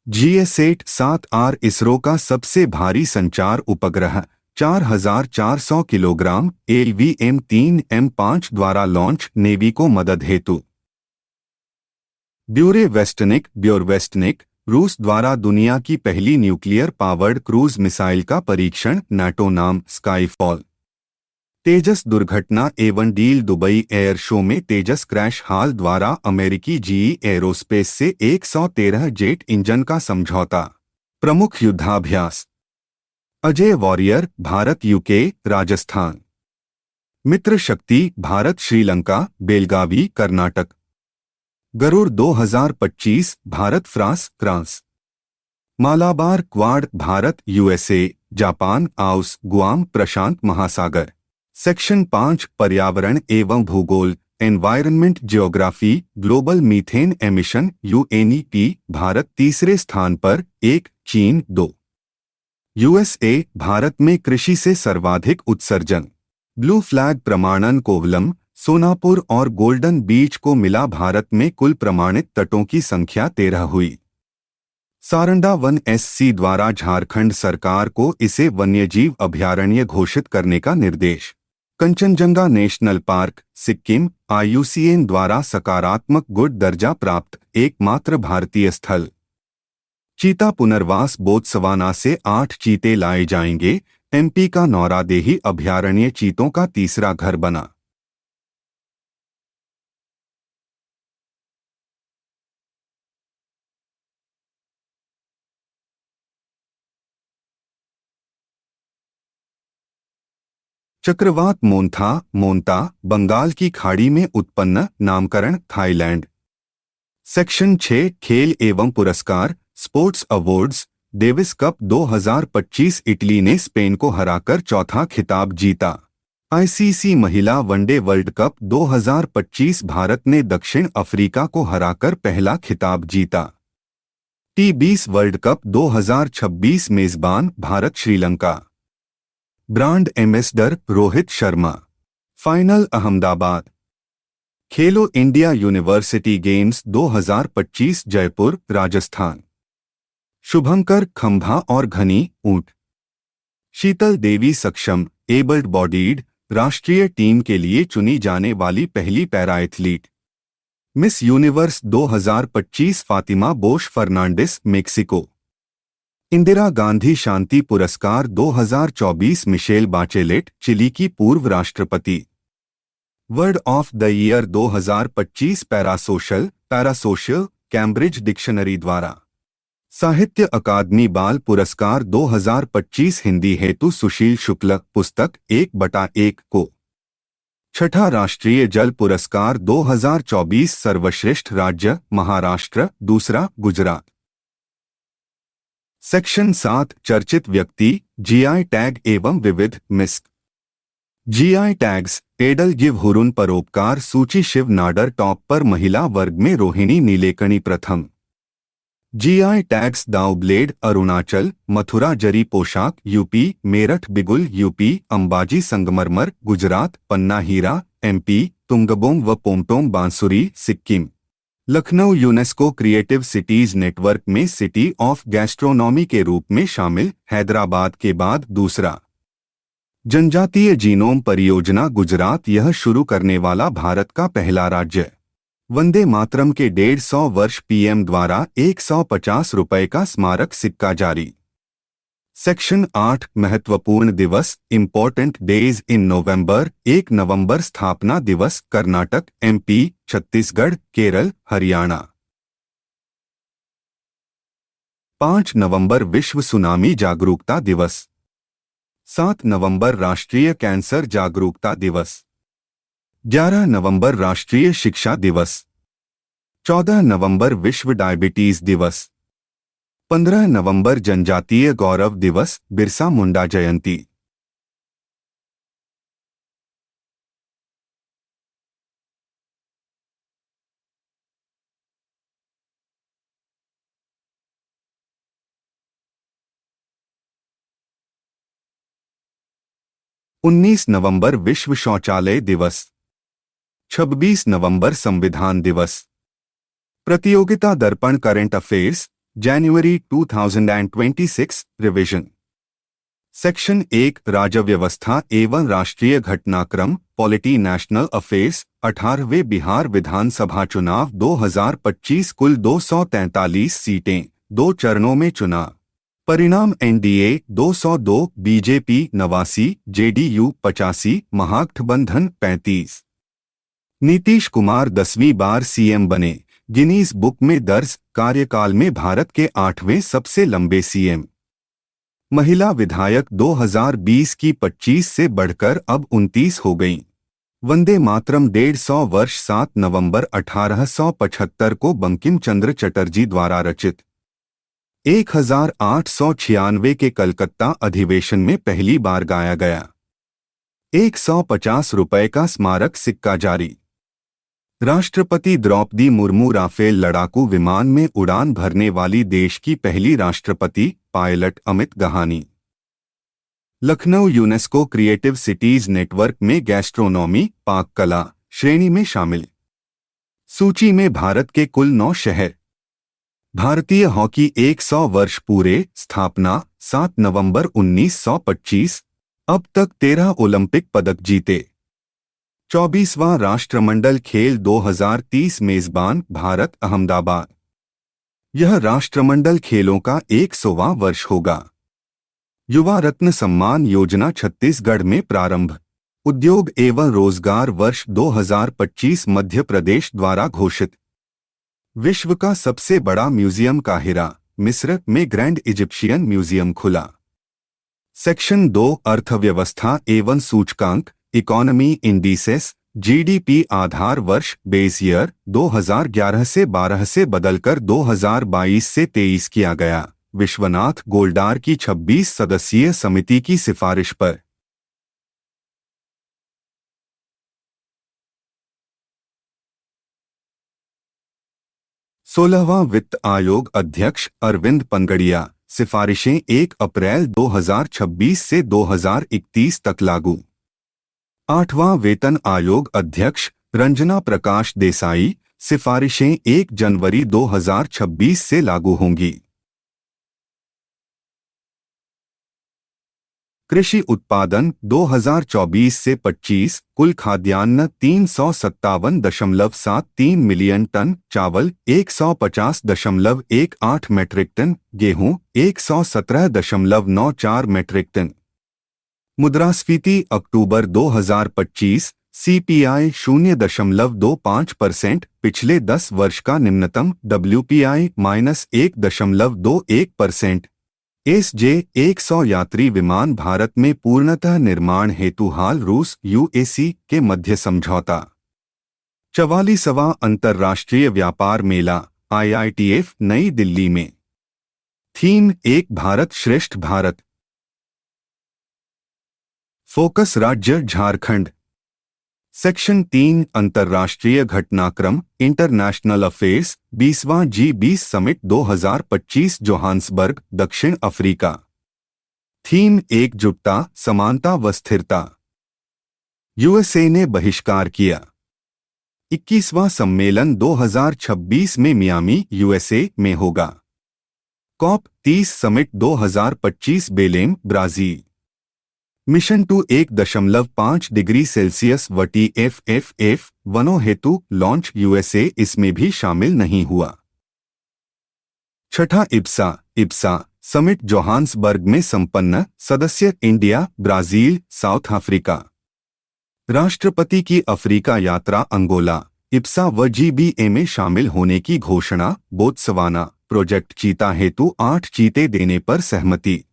GS8 7R इसरो का सबसे भारी संचार उपग्रह, 4400 किलोग्राम LVM-3M5 द्वारा लॉन्च, नेवी को मदद हेतु। ब्यूरवेस्टनिक रूस द्वारा दुनिया की पहली न्यूक्लियर पावर्ड क्रूज मिसाइल का परीक्षण, नाटो नाम स्काईफॉल। तेजस दुर्घटना एवं डील, दुबई एयर शो में तेजस क्रैश, हाल द्वारा अमेरिकी GE एरोस्पेस से 113 जेट इंजन का समझौता। प्रमुख युद्धाभ्यास। Ajay warrior, Bharat UK Rajasthan. Mitra Shakti, Bharat Sri Lanka, Belagavi Karnataka. Garuda 2025, Bharat France. Malabar Quad, Bharat USA जापान आउस गुआम प्रशांत महासागर। सेक्शन 5 पर्यावरण एवं भूगोल, environment geography, global methane emission UNEP, Bharat तीसरे स्थान पर 1, चीन 2। USA, भारत में कृषि से सर्वाधिक उत्सर्जन। ब्लू फ्लैग प्रमाणन, कोवलम, सोनापुर और गोल्डन बीच को मिला, भारत में कुल प्रमाणित तटों की संख्या 13 हुई। सारंडा वन SC द्वारा झारखंड सरकार को इसे वन्यजीव अभयारण्य घोषित करने का निर्देश। Kanchenjunga national park, Sikkim, IUCN द्वारा सकारात्मक गुड दर्जा प्राप्त एकमात्र भारतीय स्थल। चीता पुनर्वास, बोत्सवाना से 8 चीते लाए जाएंगे। MP का नौरादेही अभयारण्य चीतों का तीसरा घर बना। चक्रवात मोन्ता, बंगाल की खाड़ी में उत्पन्न, नामकरण थाईलैंड। सेक्शन 6 खेल एवं पुरस्कार, sports awards, Davis cup 2025, Italy ने स्पेन को हराकर चौथा खिताब जीता। ICC महिला वनडे वर्ल्ड कप 2025, भारत ने दक्षिण अफ्रीका को हराकर पहला खिताब जीता। T20 वर्ल्ड कप 2026, मेजबान Bharat Sri Lanka. Brand ambassador Rohit Sharma. Final Ahmedabad. Khelo India university games 2025 Jaipur Rajasthan. शुभंकर खंभा और घनी ऊंट। शीतल देवी सक्षम एबल्ड बॉडीड राष्ट्रीय टीम के लिए चुनी जाने वाली पहली para athlete. Miss Universe 2025 Fatima Bosch Fernandez Mexico. Indira Gandhi शांति पुरस्कार 2024 मिशेल बाचेलेट चिली की पूर्व राष्ट्रपति। Word of the year 2025 parasocial Cambridge dictionary द्वारा। साहित्य अकादमी बाल पुरस्कार 2025 हिंदी हेतु सुशील शुक्ल पुस्तक 1/1 को। छठा राष्ट्रीय जल पुरस्कार 2024 सर्वश्रेष्ठ राज्य महाराष्ट्र, दूसरा गुजरात। सेक्शन 7 चर्चित व्यक्ति, जीआई टैग एवं विविध मिस्क। जीआई टैग्स, एडल गिव हुरुन परोपकार सूची शिव नाडर टॉप पर महिला वर्ग में रोहिणी नीलेकणी प्रथम। जीआई टैग्स दाव ब्लेड अरुणाचल, मथुरा जरी पोशाक यूपी, मेरठ बिगुल यूपी, अंबाजी संगमरमर गुजरात, पन्ना हीरा एमपी, तुंगबोम व पोमटोम बांसुरी Sikkim. Lucknow UNESCO creative cities network में सिटी ऑफ गैस्ट्रोनॉमी के रूप में शामिल, हैदराबाद के बाद दूसरा। जनजातीय जीनोम परियोजना गुजरात, यह शुरू करने वाला भारत का पहला राज्य। वंदे मातरम के 150 वर्ष पीएम द्वारा 150 रुपए का स्मारक सिक्का जारी। सेक्शन 8 महत्वपूर्ण दिवस, इम्पोर्टेंट डेज इन नवंबर। 1 नवंबर स्थापना दिवस, कर्नाटक, एमपी, छत्तीसगढ़, केरल, हरियाणा। 5 नवंबर विश्व सुनामी जागरूकता दिवस। 7 नवंबर राष्ट्रीय कैंसर जागरूकता दिवस। 11 नवंबर राष्ट्रीय शिक्षा दिवस। 14 नवंबर विश्व डायबिटीज दिवस। 15 नवंबर जनजातीय गौरव दिवस, बिरसा मुंडा जयंती। उन्नीस नवंबर विश्व शौचालय दिवस। 26 नवंबर संविधान दिवस। प्रतियोगिता दर्पण करंट अफेयर्स जनवरी 2026 रिवीजन। सेक्शन 1 राज्य व्यवस्था एवं राष्ट्रीय घटनाक्रम, पॉलिटी नेशनल अफेयर्स। 18वें बिहार विधानसभा चुनाव 2025, कुल 243 सीटें, 2 चरणों में चुनाव। परिणाम एनडीए 202, बीजेपी 89, जेडीयू 85, महागठबंधन 35। नीतीश कुमार 10वीं बार सीएम बने, गिनीज बुक में दर्ज, कार्यकाल में भारत के 8वें सबसे लंबे सीएम। महिला विधायक 2020 की 25 से बढ़कर अब 29 हो गईं। वंदे मातरम 150 वर्ष 7 नवंबर 1875 को बंकिम चंद्र चटर्जी द्वारा रचित। 1896 के कलकत्ता अधिवेशन में पहली बार गाया गया। 150 रुपए का स्मारक सिक्का जारी। राष्ट्रपति द्रौपदी मुर्मू राफेल लड़ाकू विमान में उड़ान भरने वाली देश की पहली राष्ट्रपति, pilot Amit Gahani. Lucknow UNESCO creative cities network में गैस्ट्रोनॉमी, पाक कला श्रेणी में शामिल। सूची में भारत के कुल 9 शहर। भारतीय हॉकी 100 वर्ष पूरे, स्थापना 7 नवंबर 1925, अब तक 13 ओलंपिक पदक जीते। 24वां राष्ट्रमंडल खेल 2030, मेजबान भारत, अहमदाबाद। यह राष्ट्रमंडल खेलों का 100वां वर्ष होगा। युवा रत्न सम्मान योजना छत्तीसगढ़ में प्रारंभ। उद्योग एवं रोजगार वर्ष 2025 मध्य प्रदेश द्वारा घोषित। विश्व का सबसे बड़ा म्यूजियम काहिरा, मिस्र में ग्रैंड इजिप्शियन म्यूजियम खुला। सेक्शन 2 अर्थव्यवस्था एवं सूचकांक, इकोनॉमी इंडिसेस, जीडीपी आधार वर्ष, बेस ईयर 2011 से 12 से बदलकर 2022 से 23 किया गया, विश्वनाथ गोल्डार की 26 सदस्यीय समिति की सिफारिश पर। सोलहवां वित्त आयोग अध्यक्ष अरविंद पनगड़िया, सिफारिशें 1 अप्रैल 2026 से 2031 तक लागू। 8वां वेतन आयोग अध्यक्ष रंजना प्रकाश देसाई, सिफारिशें 1 जनवरी 2026 से लागू होंगी। कृषि उत्पादन 2024 से 25, कुल खाद्यान्न 357.73 मिलियन टन, चावल 150.18 मीट्रिक टन, गेहूं 117.94 मीट्रिक टन। मुद्रास्फीति अक्टूबर 2025, सीपीआई 0.25%, पिछले 10 वर्ष का निम्नतम, WPI -1.21%। एस-जे 100 यात्री विमान भारत में पूर्णतः निर्माण हेतु हाल रूस यूएसी के मध्य समझौता। 44वां अंतर्राष्ट्रीय व्यापार मेला IITF नई दिल्ली में। थीम एक भारत श्रेष्ठ भारत। फोकस राज्य झारखंड। सेक्शन 3 अंतर्राष्ट्रीय घटनाक्रम इंटरनेशनल अफेयर्स 20वां G20 समिट 2025 जोहान्सबर्ग दक्षिण अफ्रीका। थीम एकजुटता समानता व स्थिरता। यूएसए ने बहिष्कार किया। 21वां सम्मेलन 2026 में मियामी यूएसए में होगा। COP 30 summit 2025 Belem Brazil. Mission to 1.5 degree Celsius व TFFF वनों हेतु लॉन्च यूएसए इसमें भी शामिल नहीं हुआ। छठा इब्सा समिट जोहान्सबर्ग में संपन्न। सदस्य इंडिया, ब्राजील, साउथ अफ्रीका। राष्ट्रपति की अफ्रीका यात्रा अंगोला, इब्सा व GBA में शामिल होने की घोषणा। बोत्सवाना प्रोजेक्ट चीता हेतु 8 चीते देने पर सहमति।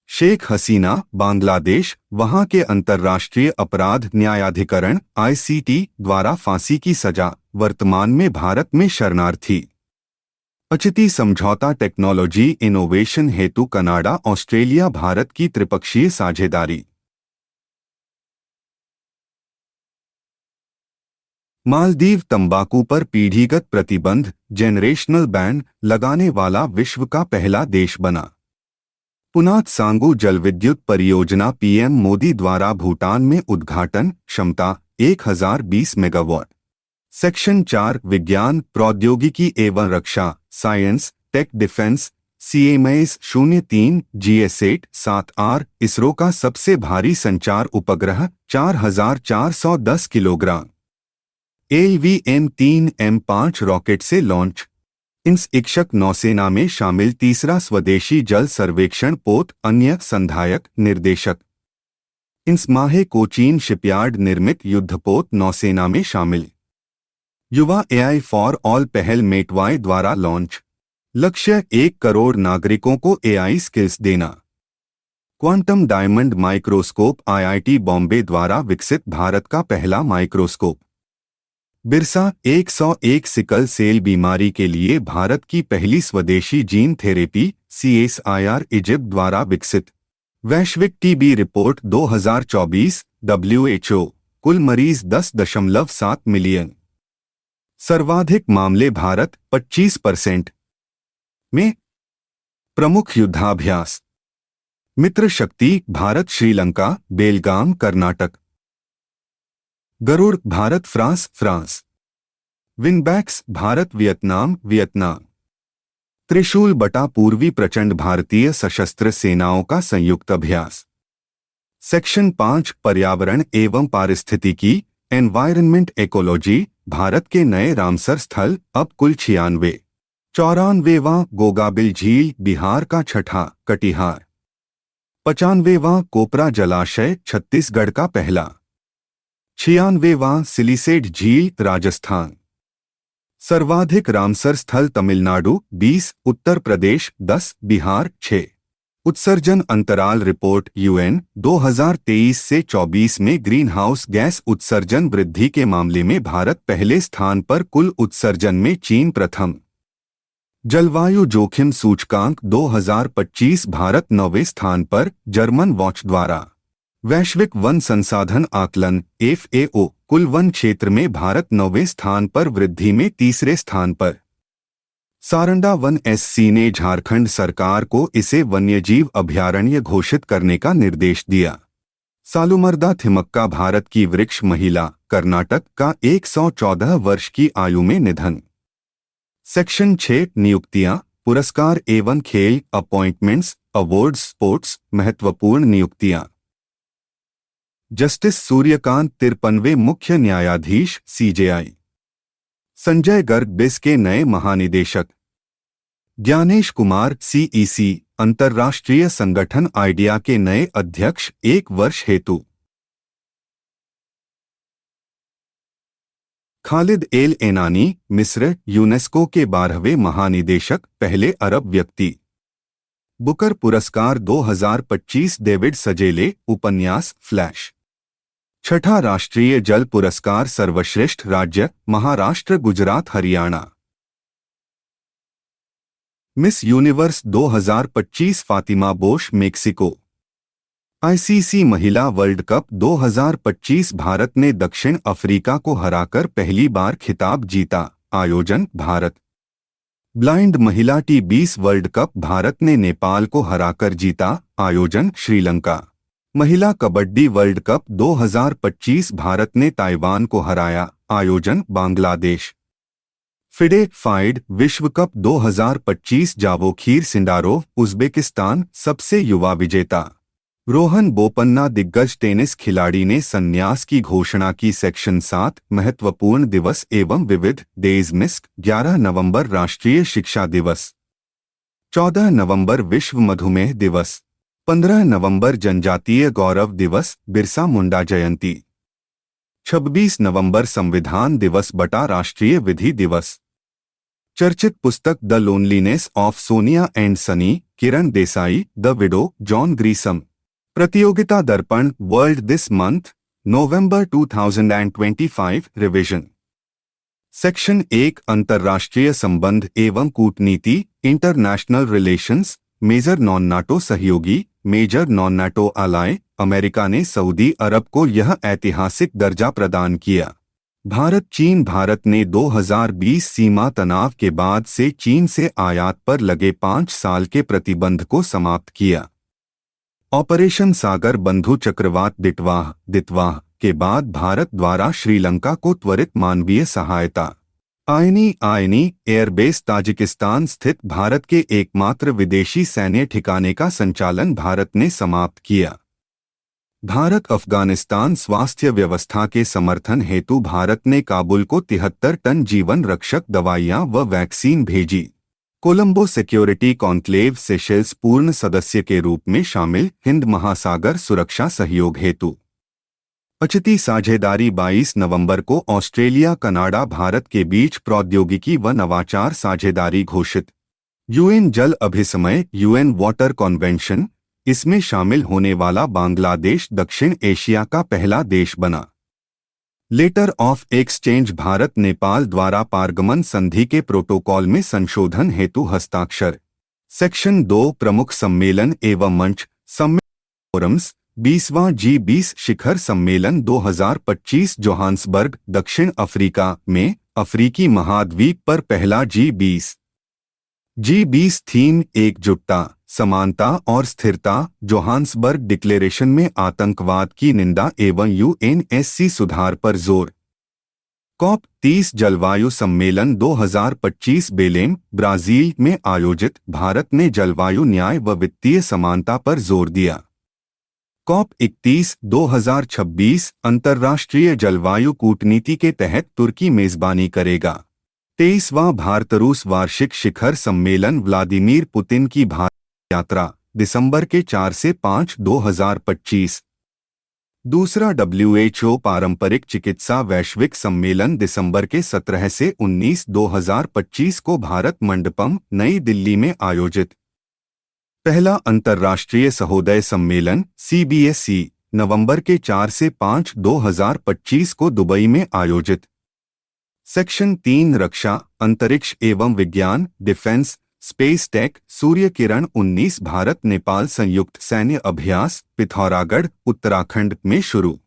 शेख हसीना बांग्लादेश, वहां के अंतर्राष्ट्रीय अपराध न्यायाधिकरण ICT द्वारा फांसी की सजा, वर्तमान में भारत में शरणार्थी। अचिति समझौता टेक्नोलॉजी इनोवेशन हेतु कनाडा ऑस्ट्रेलिया भारत की त्रिपक्षीय साझेदारी। मालदीव तंबाकू पर पीढ़ीगत प्रतिबंध जेनरेशनल बैन लगाने वाला विश्व का पहला देश बना। पुनात सांगू जलविद्युत परियोजना PM मोदी द्वारा भूटान में उद्घाटन। क्षमता 1020 मेगावाट। सेक्शन 4 विज्ञान प्रौद्योगिकी एवं रक्षा science tech defence CMAS 03 GS8 7R ISRO का सबसे भारी संचार उपग्रह 4410 किलोग्राम। AVM-3M5 रॉकेट से लॉन्च। इंस इक्षक नौसेना में शामिल तीसरा स्वदेशी जल सर्वेक्षण पोत अन्य संधायक निर्देशक। इंस माहे कोचीन शिपयार्ड निर्मित युद्धपोत नौसेना में शामिल। युवा AI फॉर ऑल पहल मेटवाई द्वारा लॉन्च। लक्ष्य 1 करोड़ नागरिकों को AI स्किल्स देना। Quantum diamond microscope IIT Bombay द्वारा विकसित भारत का पहला माइक्रोस्कोप। बिरसा 101 सिकल सेल बीमारी के लिए भारत की पहली स्वदेशी जीन थेरेपी CSIR इजिप्ट द्वारा विकसित। वैश्विक TB रिपोर्ट 2024 WHO कुल मरीज 10.7 मिलियन। सर्वाधिक मामले भारत 25% में। प्रमुख युद्धाभ्यास। मित्र शक्ति भारत श्रीलंका बेलगाम कर्नाटक। गरुड़ भारत फ्रांस। विंगबैक्स भारत वियतनाम त्रिशूल बटा पूर्वी प्रचंड भारतीय सशस्त्र सेनाओं का संयुक्त अभ्यास। सेक्शन 5 पर्यावरण एवं पारिस्थितिकी एनवायरनमेंट इकोलॉजी भारत के नए रामसर स्थल अब कुल 94वां गोगाबिल झील बिहार का छठा कटिहार। 95वां कोपरा जलाशय छत्तीसगढ़ का पहला। 96वां सिलिसेट झील राजस्थान। सर्वाधिक रामसर स्थल तमिलनाडु 20, उत्तर प्रदेश 10, बिहार 6। उत्सर्जन अंतराल रिपोर्ट UN 2023 से 24 में ग्रीन हाउस गैस उत्सर्जन वृद्धि के मामले में भारत पहले स्थान पर, कुल उत्सर्जन में चीन प्रथम। जलवायु जोखिम सूचकांक 2025 भारत 9वें स्थान पर, जर्मन वॉच द्वारा। वैश्विक वन संसाधन आकलन FAO कुल वन क्षेत्र में भारत 9वें स्थान पर, वृद्धि में तीसरे स्थान पर। सारंडा वन SC ने झारखंड सरकार को इसे वन्यजीव अभयारण्य घोषित करने का निर्देश दिया। सालुमर्दा थिमक्का भारत की वृक्ष महिला, कर्नाटक का 114 वर्ष की आयु में निधन। सेक्शन 6 नियुक्तियां पुरस्कार एवं खेल अपॉइंटमेंट्स अवार्ड्स स्पोर्ट्स महत्वपूर्ण नियुक्तियां। जस्टिस सूर्यकांत 53वें मुख्य न्यायाधीश CJI। संजय गर्ग बिस के नए महानिदेशक। ज्ञानेश कुमार CEC अंतर्राष्ट्रीय संगठन आइडिया के नए अध्यक्ष 1 वर्ष हेतु। खालिद एल एनानी मिस्र यूनेस्को के 12वें महानिदेशक, पहले अरब व्यक्ति। बुकर पुरस्कार 2025 डेविड सजेले, उपन्यास फ्लैश। छठा राष्ट्रीय जल पुरस्कार सर्वश्रेष्ठ राज्य Maharashtra, Gujarat, Haryana. Miss Universe 2025 Fatima बोश, मेक्सिको। आईसीसी महिला वर्ल्ड कप 2025 भारत ने दक्षिण अफ्रीका को हराकर पहली बार खिताब जीता, आयोजन भारत। ब्लाइंड महिला टी20 वर्ल्ड कप भारत ने नेपाल को हराकर जीता, आयोजन श्रीलंका। महिला कबड्डी वर्ल्ड कप 2025 भारत ने ताइवान को हराया, आयोजन बांग्लादेश। फिडे फाइड विश्व कप 2025 जावोखीर सिंडारोव, उज्बेकिस्तान, सबसे युवा विजेता। रोहन बोपन्ना दिग्गज टेनिस खिलाड़ी ने संन्यास की घोषणा की। सेक्शन 7 महत्वपूर्ण दिवस एवं विविध डेज मिस्क। 11 नवंबर राष्ट्रीय शिक्षा दिवस, 14 नवंबर विश्व मधुमेह दिवस, 15 नवंबर जनजातीय गौरव दिवस, बिरसा मुंडा जयंती, 26 नवंबर संविधान दिवस बटा राष्ट्रीय विधि दिवस। चर्चित पुस्तक the loneliness of Sonia and Sunny, Kiran Desai, the widow, John Grisham. Pratiyogita Darpan world this month, नवंबर 2025 रिवीजन। सेक्शन 1 अंतर्राष्ट्रीय संबंध एवं कूटनीति, international relations. Major non NATO सहयोगी, मेजर नॉन नाटो अलाय। अमेरिका ने सऊदी अरब को यह ऐतिहासिक दर्जा प्रदान किया। भारत चीन। भारत ने 2020 सीमा तनाव के बाद से चीन से आयात पर लगे 5 साल के प्रतिबंध को समाप्त किया। ऑपरेशन सागर बंधु चक्रवात दितवाह के बाद भारत द्वारा श्रीलंका को त्वरित मानवीय सहायता। आयनी एयरबेस ताजिकिस्तान स्थित भारत के एकमात्र विदेशी सैन्य ठिकाने का संचालन भारत ने समाप्त किया। भारत अफगानिस्तान स्वास्थ्य व्यवस्था के समर्थन हेतु भारत ने काबुल को 73 टन जीवन रक्षक दवाइयां व वैक्सीन भेजी। कोलंबो सिक्योरिटी कॉन्क्लेव सेशेल्स पूर्ण सदस्य के रूप में शामिल। हिंद महासागर सुरक्षा सहयोग हेतु अचती साझेदारी। 22 नवंबर को ऑस्ट्रेलिया कनाडा भारत के बीच प्रौद्योगिकी व नवाचार साझेदारी घोषित। यूएन जल अभिसमय, यूएन वाटर कन्वेंशन, इसमें शामिल होने वाला बांग्लादेश दक्षिण एशिया का पहला देश बना। Letter of exchange Bharat Nepal द्वारा पारगमन संधि के प्रोटोकॉल में संशोधन हेतु हस्ताक्षर। सेक्शन 2 प्रमुख सम्मेलन एवं मंच फोरम्स। 20वां G20 शिखर सम्मेलन 2025 जोहान्सबर्ग, दक्षिण अफ्रीका में, अफ्रीकी महाद्वीप पर पहला G20 थीम एकजुटता, समानता और स्थिरता। जोहान्सबर्ग डिक्लेरेशन में आतंकवाद की निंदा एवं यूएनएससी सुधार पर जोर। कॉप 30 जलवायु सम्मेलन 2025 बेलेम, ब्राजील में आयोजित। भारत ने जलवायु न्याय व वित्तीय समानता पर जोर दिया। कॉप 31 2026 अंतर्राष्ट्रीय जलवायु कूटनीति के तहत तुर्की मेजबानी करेगा। 23वां भारत रूस वार्षिक शिखर सम्मेलन व्लादिमीर पुतिन की भारत यात्रा, दिसंबर के 4 से 5 2025। दूसरा WHO पारंपरिक चिकित्सा वैश्विक सम्मेलन दिसंबर के 17 से 19 2025 को भारत मंडपम, नई दिल्ली में आयोजित। पहला अंतर्राष्ट्रीय सहोदय सम्मेलन CBSE नवंबर के 4 से 5 2025 को दुबई में आयोजित। सेक्शन 3 रक्षा, अंतरिक्ष एवं विज्ञान, defence, space tech. Surya Kiran 19 Bharat Nepal संयुक्त सैन्य अभ्यास, पिथौरागढ़, उत्तराखंड में शुरू।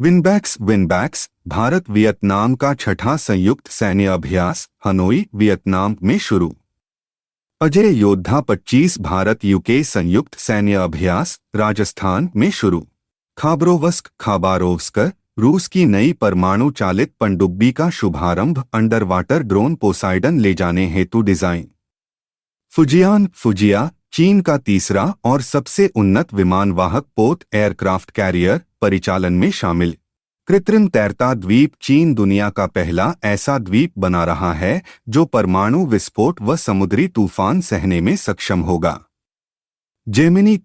विनबैक्स भारत वियतनाम का छठा संयुक्त सैन्य अभ्यास, हनोई, वियतनाम में शुरू। अजय योद्धा 25 भारत यूके संयुक्त सैन्य अभ्यास, राजस्थान में शुरू। खाबारोव्स्क रूस की नई परमाणु चालित पनडुब्बी का शुभारंभ, अंडर वाटर ड्रोन पोसाइडन ले जाने हेतु डिजाइन। फुजिया चीन का तीसरा और सबसे उन्नत विमानवाहक पोत एयरक्राफ्ट कैरियर, परिचालन में शामिल। कृत्रिम तैरता द्वीप चीन दुनिया का पहला ऐसा द्वीप बना रहा है जो परमाणु विस्फोट व समुद्री तूफान सहने में सक्षम होगा। जेमिनी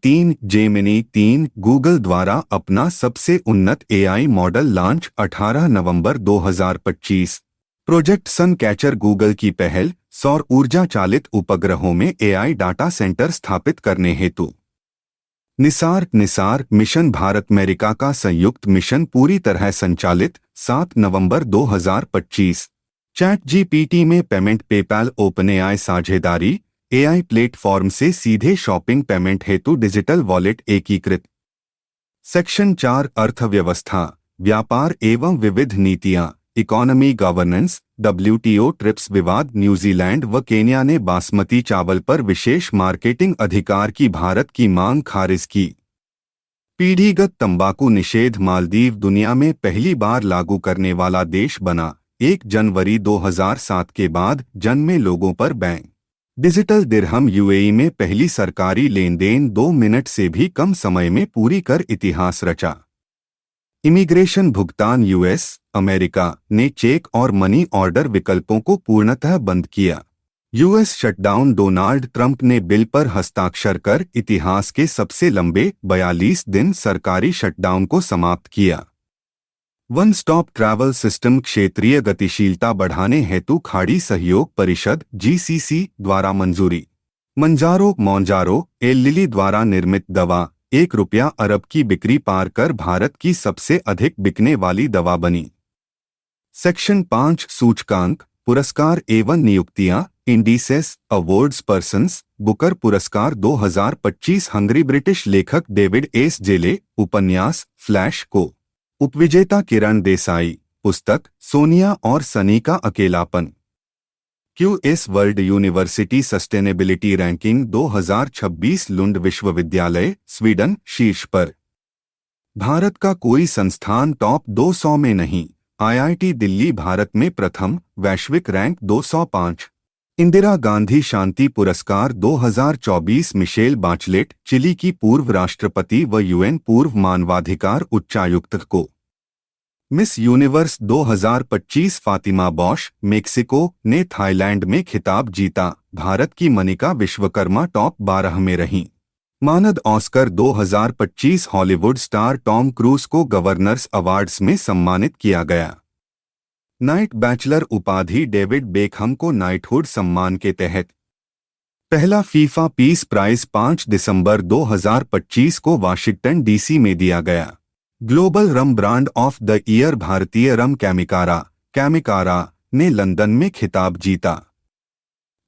3 गूगल द्वारा अपना सबसे उन्नत AI मॉडल लॉन्च 18 नवंबर 2025। प्रोजेक्ट सन कैचर गूगल की पहल, सौर ऊर्जा चालित उपग्रहों में एआई डाटा सेंटर स्थापित करने हेतु। निसार मिशन भारत अमेरिका का संयुक्त मिशन पूरी तरह संचालित 7 नवंबर 2025। चैट जीपीटी में पेमेंट पेपैल ओपनएआई साझेदारी एआई प्लेटफॉर्म से सीधे शॉपिंग पेमेंट हेतु डिजिटल वॉलेट एकीकृत। सेक्शन 4 अर्थव्यवस्था व्यापार एवं विविध नीतियां इकोनॉमी गवर्नेंस WTO ट्रिप्स विवाद न्यूजीलैंड व केन्या ने बासमती चावल पर विशेष मार्केटिंग अधिकार की भारत की मांग खारिज की। पीढ़ीगत तंबाकू निषेध मालदीव दुनिया में पहली बार लागू करने वाला देश बना। 1 जनवरी 2007 के बाद जन्मे लोगों पर बैन। डिजिटल दिरहम यूएई में पहली सरकारी लेनदेन 2 मिनट से भी कम समय में पूरी कर इतिहास रचा। इमिग्रेशन भुगतान यूएस अमेरिका ने चेक और मनी ऑर्डर विकल्पों को पूर्णतः बंद किया। यूएस शटडाउन डोनाल्ड ट्रंप ने बिल पर हस्ताक्षर कर इतिहास के सबसे लंबे 42 दिन सरकारी शटडाउन को समाप्त किया। वन स्टॉप ट्रैवल सिस्टम क्षेत्रीय गतिशीलता बढ़ाने हेतु खाड़ी सहयोग परिषद GCC द्वारा मंजूरी। मंजारो एल लिली द्वारा निर्मित दवा ₹1 अरब की बिक्री पार कर भारत की सबसे अधिक बिकने वाली दवा बनी। सेक्शन 5 सूचकांक पुरस्कार एवं नियुक्तियां इंडिसेस अवार्ड्स पर्सन्स बुकर पुरस्कार 2025 हंगरी ब्रिटिश लेखक डेविड एस जेले उपन्यास फ्लैश को। उपविजेता किरण देसाई पुस्तक सोनिया और सनी का अकेलापन। QS world university sustainability ranking 2026 लुंड विश्वविद्यालय स्वीडन शीर्ष पर। भारत का कोई संस्थान टॉप 200 में नहीं। IIT दिल्ली भारत में प्रथम वैश्विक रैंक 205। इंदिरा गांधी शांति पुरस्कार 2024 मिशेल बाचलेट चिली की पूर्व राष्ट्रपति व UN पूर्व मानवाधिकार उच्चायुक्त को। Miss Universe 2025 Fatima Bosch Mexico ने थाईलैंड में खिताब जीता। भारत की मनिका विश्वकर्मा टॉप 12 में रहीं। मानद Oscar 2025 Hollywood star Tom cruise को गवर्नर्स अवार्ड्स में सम्मानित किया गया। नाइट बैचलर उपाधि डेविड बेकहम को नाइटहुड सम्मान के तहत। पहला फीफा पीस प्राइज 5 दिसंबर 2025 को वाशिंगटन DC में दिया गया। Global rum brand of the year भारतीय रम कैमिकारा ने लंदन में खिताब जीता।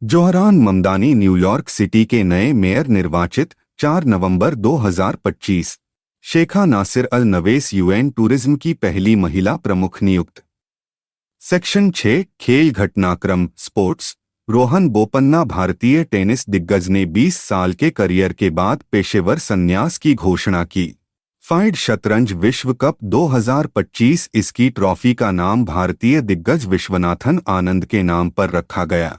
जोहरान ममदानी न्यूयॉर्क सिटी के नए मेयर निर्वाचित 4 नवंबर 2025। शेखा नासिर अल नवेस UN टूरिज्म की पहली महिला प्रमुख नियुक्त। सेक्शन 6 खेल घटनाक्रम स्पोर्ट्स रोहन बोपन्ना भारतीय टेनिस दिग्गज ने 20 साल के करियर के बाद पेशेवर संन्यास की घोषणा की। फाइड शतरंज विश्व कप 2025 इसकी ट्रॉफी का नाम भारतीय दिग्गज विश्वनाथन आनंद के नाम पर रखा गया।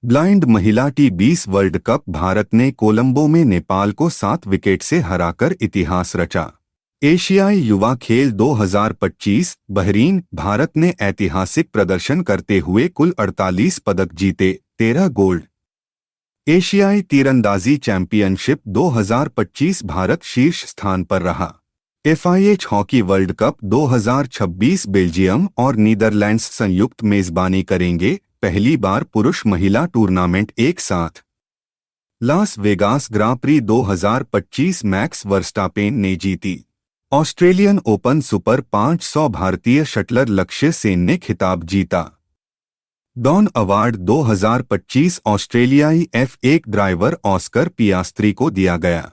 ब्लाइंड महिला T20 वर्ल्ड कप भारत ने कोलंबो में नेपाल को 7 विकेट से हराकर इतिहास रचा। एशियाई युवा खेल 2025 बहरीन भारत ने ऐतिहासिक प्रदर्शन करते हुए कुल 48 पदक जीते, 13 गोल्ड। एशियाई तीरंदाजी चैंपियनशिप 2025 भारत शीर्ष स्थान पर रहा। FIH hockey world cup 2026 Belgium और नीदरलैंड्स संयुक्त मेजबानी करेंगे, पहली बार पुरुष महिला टूर्नामेंट एक साथ। लास वेगास ग्रां प्री 2025 मैक्स वर्स्टापेन ने जीती। ऑस्ट्रेलियन ओपन सुपर 500 भारतीय शटलर लक्ष्य सेन ने खिताब जीता। डॉन अवार्ड 2025 ऑस्ट्रेलियाई F1 ड्राइवर ऑस्कर पियास्त्री को दिया गया।